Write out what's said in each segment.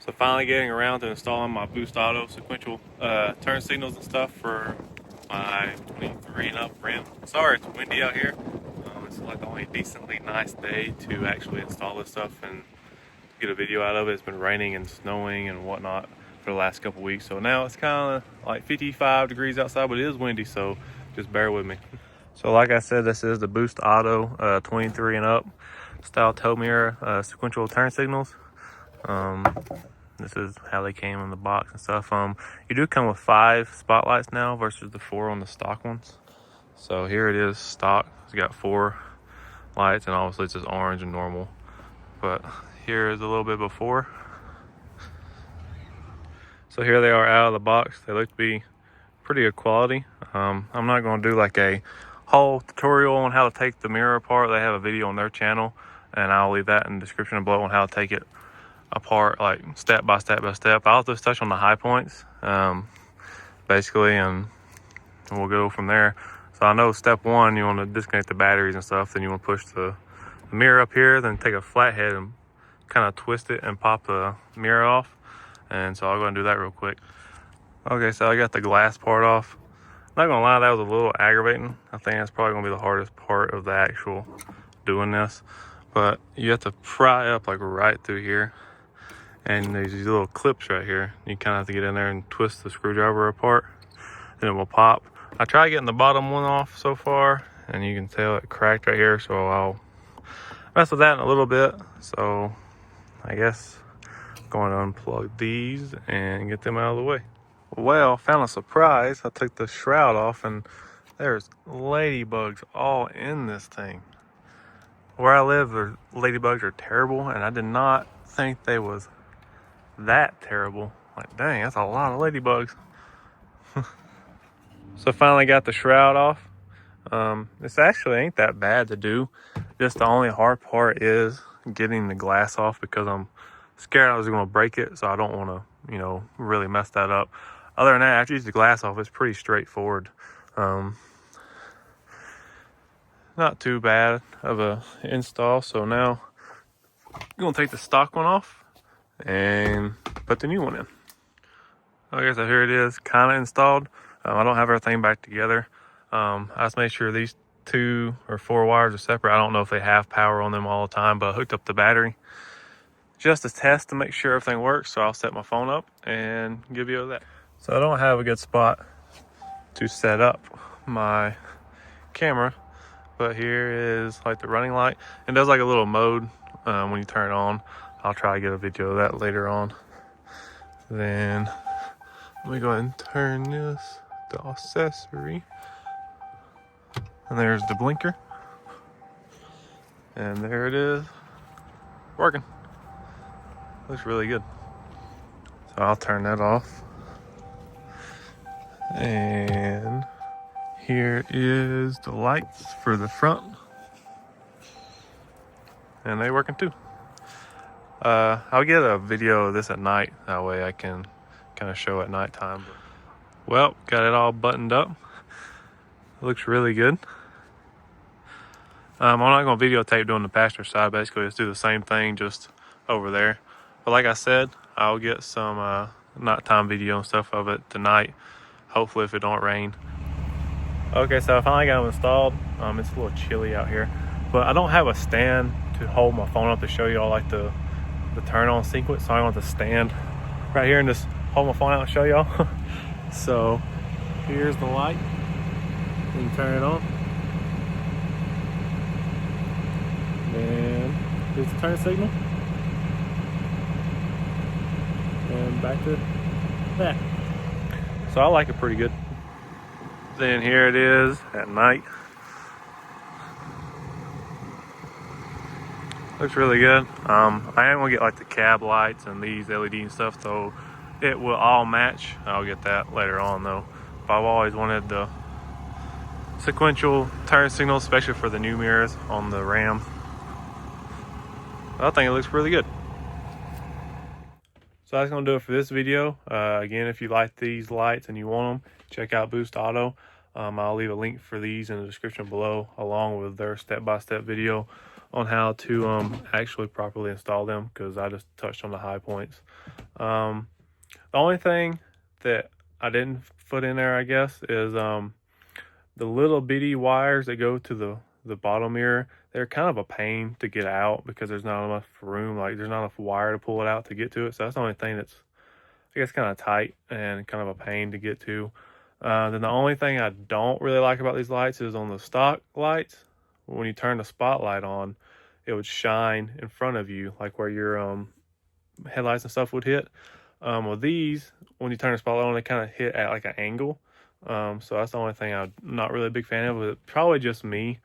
So finally getting around to installing my Boost Auto sequential turn signals and stuff for my 23 and up Ram. Sorry it's windy out here. It's like only a decently nice day to actually install this stuff and get a video out of it. It's been raining and snowing and whatnot for the last couple weeks. So now it's kind of like 55 degrees outside, but it is windy, so just bear with me. So like I said, this is the Boost Auto 23 and up style tow mirror sequential turn signals. This is how they came in the box and stuff. You do come with 5 spotlights now versus the 4 on the stock ones. So here it is stock. It's got 4 lights, and obviously it's just orange and normal. But here is a little bit before. So here they are out of the box. They look to be pretty good quality. I'm not going to do like a whole tutorial on how to take the mirror apart. They have a video on their channel, and I'll leave that in the description below on how to take it apart, like step by step by step. I'll just touch on the high points basically, and we'll go from there. So I know step 1, you want to disconnect the batteries and stuff. Then you want to push the mirror up here, then take a flathead and kind of twist it and pop the mirror off. And so I'll go and do that real quick. Okay, so I got the glass part off. Not gonna lie, that was a little aggravating. I think that's probably gonna be the hardest part of the actual doing this. But you have to pry up like right through here, and there's these little clips right here. You kind of have to get in there and twist the screwdriver apart, and it will pop. I tried getting the bottom one off so far, and you can tell it cracked right here, so I'll mess with that in a little bit. So I guess I'm going to unplug these and get them out of the way. Well, found a surprise. I took the shroud off, and there's ladybugs all in this thing. Where I live, the ladybugs are terrible, and I did not think they was that terrible. Like, dang, that's a lot of ladybugs. So finally got the shroud off. This actually ain't that bad to do. Just the only hard part is getting the glass off, because I'm scared I was gonna break it, so I don't want to, really mess that up. Other than that, after you use the glass off, it's pretty straightforward. Not too bad of a install. So now I'm gonna take the stock one off and put the new one in. Okay, so here it is, kind of installed. I don't have everything back together. I just made sure these 2 or 4 wires are separate. I don't know if they have power on them all the time, but I hooked up the battery just to test to make sure everything works. So I'll set my phone up and give you that. So I don't have a good spot to set up my camera, but here is like the running light. It does like a little mode when you turn it on. I'll try to get a video of that later on. Then let me go ahead and turn this, the accessory. And there's the blinker. And there it is, working. Looks really good. So I'll turn that off. And here is the lights for the front, and they working too. I'll get a video of this at night, that way I can kind of show at nighttime. Well, got it all buttoned up. It looks really good. I'm not going to videotape doing the passenger side. Basically, let's do the same thing just over there. But like I said, I'll get some nighttime video and stuff of it tonight, hopefully if it don't rain. Okay, so I finally got them installed. It's a little chilly out here, but I don't have a stand to hold my phone up to show you all like the turn on sequence, so I want to stand right here and just hold my phone out and show y'all. So here's the light. You can turn it on. And here's the turn signal. And back to that. So I like it pretty good. Then here it is at night. Looks really good. I am gonna get like the cab lights and these LED and stuff, so it will all match. I'll get that later on though. But I've always wanted the sequential turn signal, especially for the new mirrors on the Ram. I think it looks really good. So that's gonna do it for this video. Again, if you like these lights and you want them, check out Boost Auto. I'll leave a link for these in the description below, along with their step-by-step video on how to actually properly install them, because I just touched on the high points. The only thing that I didn't put in there, I guess, is the little bitty wires that go to the bottom mirror. They're kind of a pain to get out because there's not enough room, like there's not enough wire to pull it out to get to it. So that's the only thing that's, I guess, kind of tight and kind of a pain to get to. Then the only thing I don't really like about these lights is on the stock lights, when you turn the spotlight on, it would shine in front of you, like where your headlights and stuff would hit. With these, when you turn the spotlight on, they kind of hit at like an angle. So that's the only thing I'm not really a big fan of. But probably just me.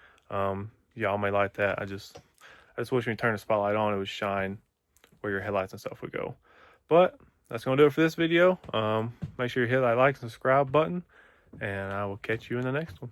Y'all may like that. I just wish when you turn the spotlight on, it would shine where your headlights and stuff would go. But that's gonna do it for this video. Make sure you hit that like and subscribe button, and I will catch you in the next one.